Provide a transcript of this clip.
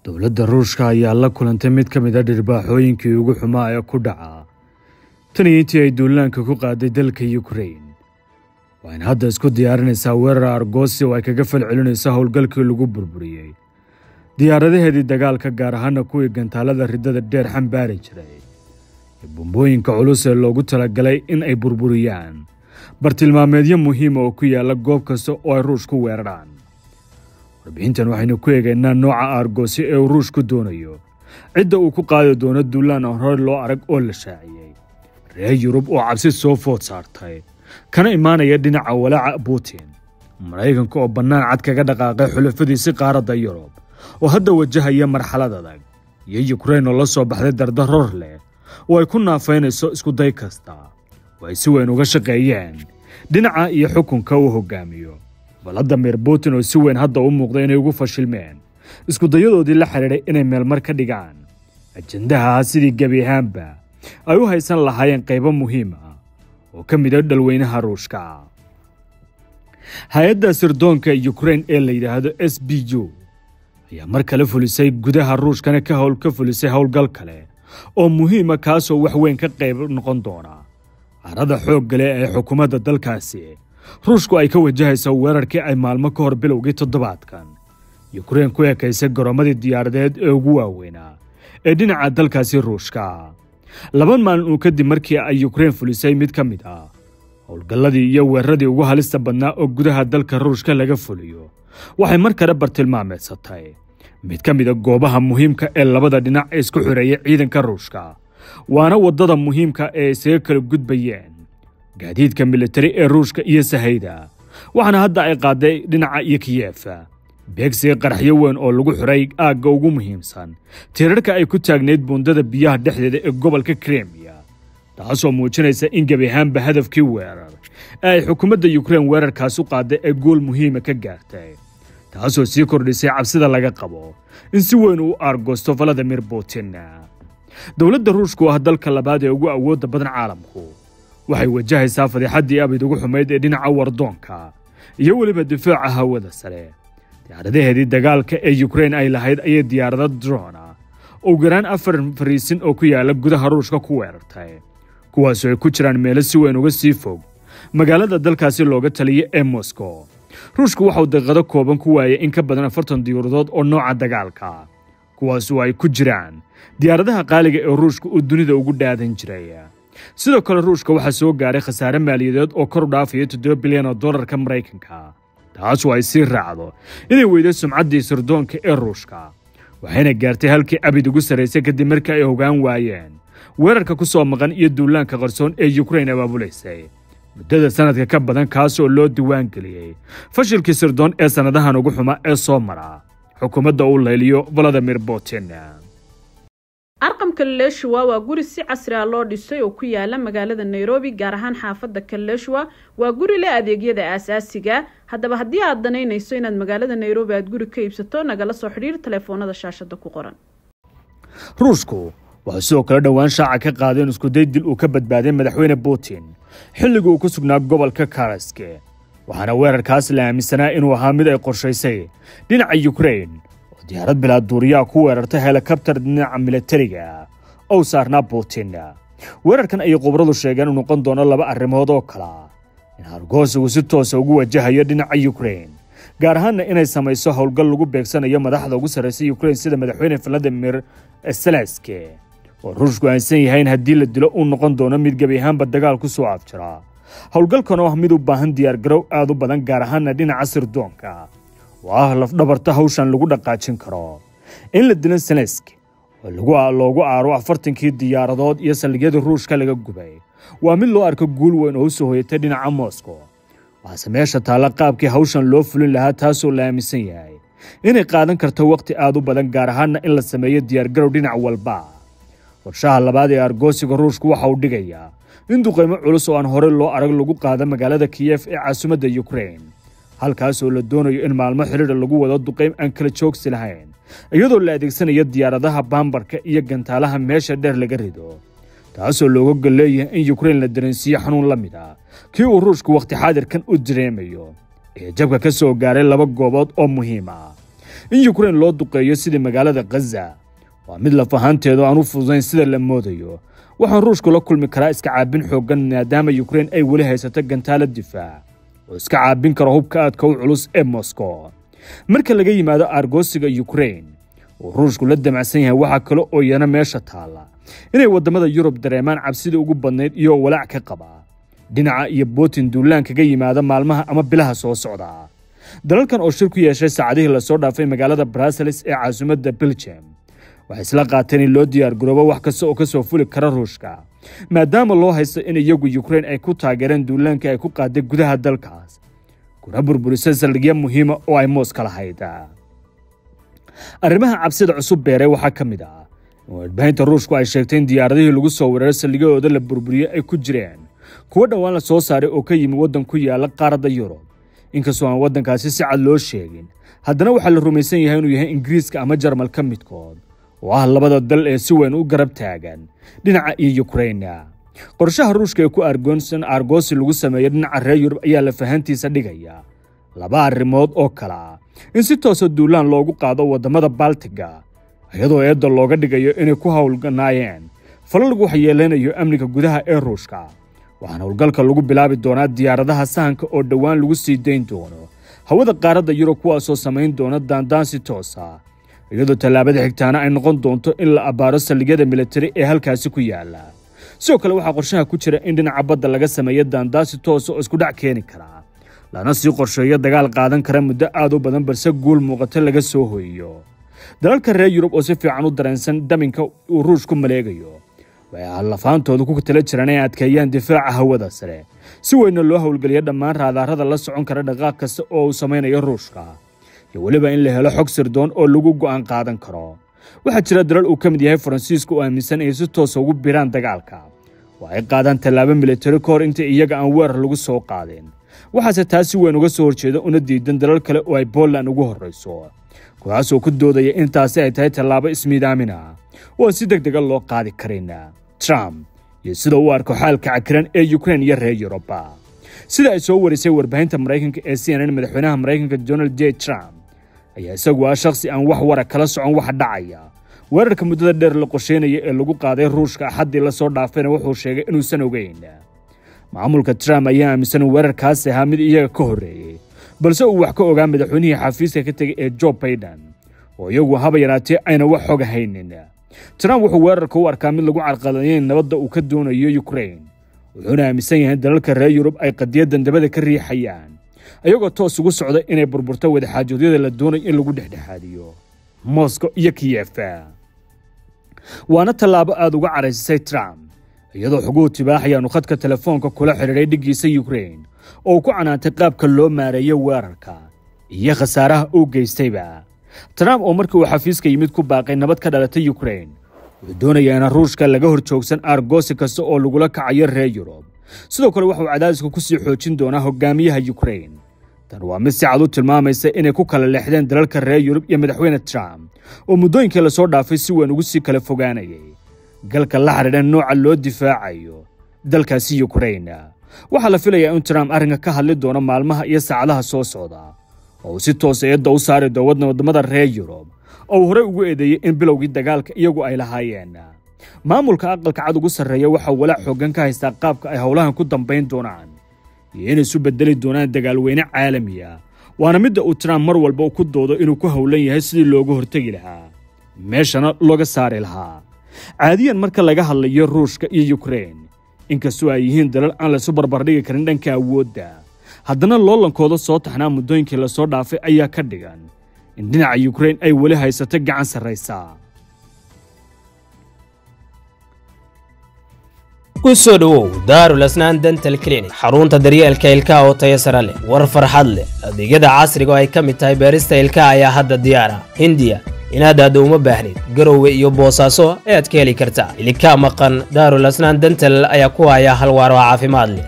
dowladda Ruushka ayaa la kulantay mid ka mid ah dhirbaaxooyinkii ugu xumaa ee ku dhaca tan intii ay duulaanka ku qaaday dalka Ukraine. Waxaan hadda isku diyaarinaysaa weerar argoosi oo ay kaga falcelinayso howlgalkii lagu burburiyey diyaaradaheedii dagaalka gaar ahaan kuwii gantaalada ridada dheer xambaari jiray bombooyinka culus ee loogu talagalay in ay burburiyaan bartilmaameedyo muhiim oo ku yaala goob kasta oo ay Ruushku weeraraan. warbixintan waxaynu ku eegaynaa nooca argoosi ee Ruushku doonayo cidda uu ku qaadi doono duulaan aan hore loo arag oo la shaaciyey reer Yurub oo cabsi soo food saartay kana imaanaya dhinaca walaaca Putin Mareykanka oo bannaan cad kaga dhaqaaqay xulafadiisa qaaradda Yurub oo hadda wajahaya marxalad adag iyo Ukraine oo la soo baxday dardar leh oo ay ku naafaynayso isku day kasta way si weyn uga shaqeeyeen dhinaca iyo xukunka uu hogaamiyo Vladimir Putin oo si weyn hadda u muuqday inay ugu fashilmeen isku dayadoodii la xiriiray inay meelmar ka dhigaan ajendaha sidii gabi ahaanba ay u haysan lahaayeen qaybo muhiim ah oo ka mid ah dalweynaha Ruushka. hay'adda sirdoonka Ukraine ee la yiraahdo SBU ayaa mar kale fulisay gudaha Ruushkana ka fulisay howlgal kale oo muhiim ah kaas oo wax weyn ka qayb noqon doona arada xoog gale ee xukuumadda dalkaasi. Ruushku ay ka wajahayso weerarkii ay maalmo ka hor bilowgii toddobaadkan Ukraine ku eekaysay garoomadii diyaaradeed ee ugu waaweynaa ee dhinaca dalkaasi Ruushka. laban maalin uu kadib markii ay Ukraine fulisay mid ka mid ah howlgalladii iyo weeraradii ugu halista badnaa oo gudaha dalka Ruushka laga fuliyo waxay mar kale bartilmaameedsatay mid ka mid ah goobaha muhiimka ee labada dhinac ee isku xireeyay ciidanka Ruushka waana wadada muhiimka ee isaga kala gudbayeen gaadiidka military ee Ruushka iyo sahayda waxaana hadda ay qaaday dhinaca iyo Kiev beegsi qaraxyo weyn oo lagu xiray aagga ugu muhiimsan tirarka ay ku taagneed buundada biyaha dhexdeeda ee gobolka Crimea taasoo muujinaysa in gabi ahaanba hadafkii weerar ay xukuumadda Ukraine weerarkaas u qaaday ee gool muhiim ka gaartay taasoo sii kordhisay cabsida laga qabo in si weyn uu argoosto Vladimir Putin. dowladda Ruushku waa dalka labaad ee ugu awoodda badan caalamku waxay wajahaysaa fadixadii abid ugu xumeyd ee dhinaca wardoonka iyo waliba difaaca hawada sare. diyaaradaheedii dagaalka ee Ukraine ay lahayd ayay diyaarado drone oo garaan 4 fariisin oo ku yaala gudaha Ruushka ku weerartay kuwaas oo ay ku jiraan meelo si weyn uga sii fog magaalada dalkaasi looga taliyay ee Moscow. Ruushku waxa uu daqiiqado kooban ku waayay in ka badan 40 diyaaradood oo nooca dagaalka kuwaas oo ay ku jiraan diyaaradaha qaaliga ee Ruushka oo dunida ugu dhaadan jiray. sidoo kale Ruushka waxa soo gaaray khasaare maaliyadeed oo kor u dhaafaya $7 bilyan oo dollarka Mareykanka taas oo ay sii raacdo inay weydo sumcaddii sirdoonka ee Ruushka waxayna gaartay halkii abid ugu sareysay kadib markii ay hoggaan waayeen weerarka ku soo maqan iyo duulaanka qarsoon ee Ukraine abaabuleysay muddada sanadka ka badan kaas oo loo diiwaan geliyay fashilkii sirdoon ee sanadahan ugu xumaa ee soo mara xukuumadda uu leeliyo Vladimir Putin. arqam Kaleshwa waa guri si casri ah loo dhisay oo ku yaala magaalada Nairobi gaar ahaan xaafadda Kaleshwa waa guri leh adeegyada aasaasiga. haddaba haddii aad danaynayso inaad magaalada Nairobi aad guri ka iibsato nagala soo xiriir telefoonada shaashada ku qoran. Ruushku waxa sidoo kale dhawaan shaaca ka qaadeen isku day dil uu ka badbaaday madaxweyne Putin xilligii uu ku sugnaa gobolka Kursk waxaana weerarkaas la aaminsanaa inuu ahaa mid ay qorshaysay dhinaca Ukraine diyaarad bilaa duuriyaa ku weerartay helicopter dhinaca militariga oo saarnaa Putin. weerarkan ay qobradu sheegeen inuu noqon doono laba arrimood oo kala in argoosigu si toos ah ugu wajahayo dhinaca Ukraine gaar ahaan inay samayso howlgal lagu beegsanayo madaxda ugu sarreysay Ukraine sida madaxweyne Vladimir Zelensky oo Ruushku aansan yahay haddii la dilo uu noqon doono mid gabi ahaanba dagaal ku soo afjara. howlgalkan oo mid u baahan diyaar garow aad u badan gaar ahaan dhinaca sirdoonka waa laf dhabarta hawshan lagu dhaqaajin karo in la dilo Zelensky oo loogu aaro 40kii diyaaradood iyo saldhigyada Ruushka laga gubay waa mid loo arko guul weyn oo soo hoyatay dhinaca Moscow. waxaa meesha taala qaabkii hawshan loo fulin lahaa taasoo la aaminsan yahay inay qaadan karto waqti aad u badan gaar ahaan in la sameeyo diyaar garow dhinac walba. warshaha labaad ee argoosiga Ruushku waxa uu dhigayaa in duqeymo culus oo aan hore loo arag lagu qaado magaalada Kiev ee caasimadda Ukraine halkaas oo la doonayo in maalmo xiriir lagu wado duqeym aan kala joogsi lahayn iyadoo la adeegsanayo diyaaradaha bambarka iyo gantaalaha meesha dheer laga rido taasoo looga galeeyahay in Ukraine la dareensiyo xanuun la mid ah kii uu Ruushku waqti xaadirkan u dareemayo ee jabka ka soo gaaray laba goobood oo muhiim ah in Ukraine loo duqeeyo sidii magaalada Gaza waa mid la fahanteedo aan u fududayn sida la moodayo waxaan Ruushku la kulmi karaa iska caabin xooggan maadaama Ukraine ay wali haysato gantaalo difaac oo iska caabin karo hubka aadka u culus ee Moscow marka laga yimaado argosiga Ukraine oo Ruushku la damacsan yahay waxa kale oo yana meesha taala inay wadamada Yurub dareemaan cabsida ugu badneyd iyo walaac ka qaba dhinaca iyo Putin duulaan kaga yimaada maalmaha ama bilaha soo socda dalalkan oo shir ku yeeshay saacadihii la soo dhaafay magaalada Brussels ee caasimadda Belgium waxay isla qaateen in loo diyaar garoobo wax kasta oo ka soo fuli kara Ruushka maadaama loo haysto in iyagu Ukraine ay ku taageereen duulaanka ay ku qaaday gudaha dalkaas kuna burburisay saldhigyo muhiim ah oo ay Moscow lahayd arrimaha cabsida cusub beeray waxaa ka mid ah warbaahinta Ruushku ay sheegtay in diyaaradihii lagu soo weeraray saldhigyadooda la burburiyay ay ku jireen kuwa dhawaan la soo saaray oo ka yimi waddan ku yaala qaaradda Yurub inkastoo aan waddankaasi si cad loo sheegin haddana waxaa la rumaysan yahay inuu yahay Ingiriiska ama Jarmalka midkood oo ah labada dal ee si weyn u garab taagan dhinaca iyo Ukraine qorshaha Ruushka ee ku argosi lagu sameeyay dhinaca reer Yurub ayaa la fahantiisa dhigaya laba arrimood oo kala in si toos ah duulaan loogu qaado wadamada Baltiga iyadoo eedda looga dhigayo inay ku hawlganaayeen falal lagu waxyeeleynayo amniga gudaha ee Ruushka waxaana hawlgalka lagu bilaabi doonaa diyaaradaha sahanka oo dhawaan lagu sii deyn doono hawada qaaradda Yurub kuwaasoo samayn doona daandaansi toos ah iyadoo tallaabada xigtaana ay noqon doonto in la abaaro saldhigyada military ee halkaasi ku yaala sidoo kale waxaa qorshaha ku jira in dhinaca badda laga sameeyo daandaansi toos oo isku dhac keeni kara lana sii qorsheeyo dagaal qaadan kara muddo aad u badan balse guul muuqata laga soo hooyo dalalka reer Yurub oo si fiican u dareensan daminka uu Ruushku maleegayo waxay lafaantooda ku tala jiraan inay adkeeyaan difaaca hawada sare si weyn loo hawlgaliyo dhammaan raadarada la socon kara dhaqaaq kasta oo uu sameeyo Ruushka iyo waliba in la helo xog sirdoon oo lagu go'aan qaadan karo waxa jira dalal uu kamid yahay Faransiisku oo aaminsan ay si toos ugu biraan dagaalka waxay qaadaan tallaabo military kor inta iyaga aan weerar lagu soo qaadin waxaase taasi weyn uga soo horjeeda una diidan dalal kale oo ay Poland ugu horeyso kuwaas oo ku doodaya in taasi ay tahay tallaabo ismiidaamina oo si degdeg ah loo qaadi karina Trump iyo sida uu arko xaalka cakiran ee Ukraine iyo reer Yurub sida ay soo warisay warbaahinta Mareykanka ee CNN madaxweynaha Mareykanka Donald J. Trump ayaa isagu ah shakhsi aan wax wara kala socon wax dhacaya weerarka muddada dheer la qorsheynayay ee lagu qaaday Ruushka xaddii la soo dhaafayna wuxuu sheegay inuusan ogeyn maamulka Trump ayaa aaminsan weerarkaas ahaa mid iyaga ka horeeyay balse uu wax ka ogaa madaxweynihii xafiiska ka tagay ee Joe Biden oo iyagu haba yaraatee ayna wax xog haynin Trump wuxuu weerarka u arkaa mid lagu carqaladeeyay nabadda uu ka doonayo Ukraine wuxuuna aaminsan yahay dalalka reer Yurub ay qadiyaddan dabada ka riixayaan ayagoo toos ugu socda inay burburto wadaxaajoodiyada la doonayo in lagu dhexdhexaadiyo Moscow iyo Kiev waana tallaabo aad uga caraysay Trump iyadoo xuquuq tibaaxayaan khadka telefoonka kula xiriiray dhigiisa Ukraine oo ku canaantay qaabka loo maareeyo weerarka iyo khasaaraha uu geystayba Trump oo markii uu xafiiska yimid ku baaqay nabad ka dhalatay Ukraine wuxuu doonayaa in Ruushka laga horjoogsan argosi kasta oo lagula kacayo reer Yurub sidoo kale wuxuu cadaadisku ku sii xoojin doonaa hogaamiyaha Ukraine tan waa mid si cad u tilmaamaysa inay ku kala leexdeen dalalka reer Yurub iyo madaxweyne Trump oo muddooyinkii la soo dhaafay si weyn ugu sii kala fogaanayay galka la xiriirana nooca loo difaacayo dalkaasi Ukraine waxa la filayaa in Trump arrinka ka hadli doono maalmaha iyo saacadaha soo socda oo si toos ah u saari doono wadamada reer Yurub oo hore ugu eedeeyay in bilowgii dagaalka iyagu ay lahaayeen maamulka aqalka cad ugu sareeya waxa walaac xooggan ka haysta qaabka ay howlahan ku dambeyn doonaan iyo inay isu bedeli doonaan dagaalweyne caalami ah waana mid uu Trump mar walba ku doodo inuu ku howlan yahay sidii looga hortagi lahaa meeshana looga saari lahaa caadiyan marka laga hadlayo Ruushka iyo Ukraine inkastoo ay yihiin dalal aan la soo barbardhigi karin dhanka awoodda haddana loolankooda soo taxnaa muddooyinkii la soo dhaafay ayaa ka dhigan in dhinaca Ukraine ay wali haysato gacan sarreysa ku soo dhawow Daarul Asnaan Dental Clinic xarunta daryeelka ilkaha oo tayo sare leh war farxad leh adeegyada casriga oo ay ka mid tahay beerista ilkaha ayaa hadda diyaar ah Hindiya inaad aad uma baahnid Garowe iyo Boosaaso aad ka heli kartaa ilkaha maqan Daarul Asnaan Dental ayaa ku haya hal waar oo caafimaad leh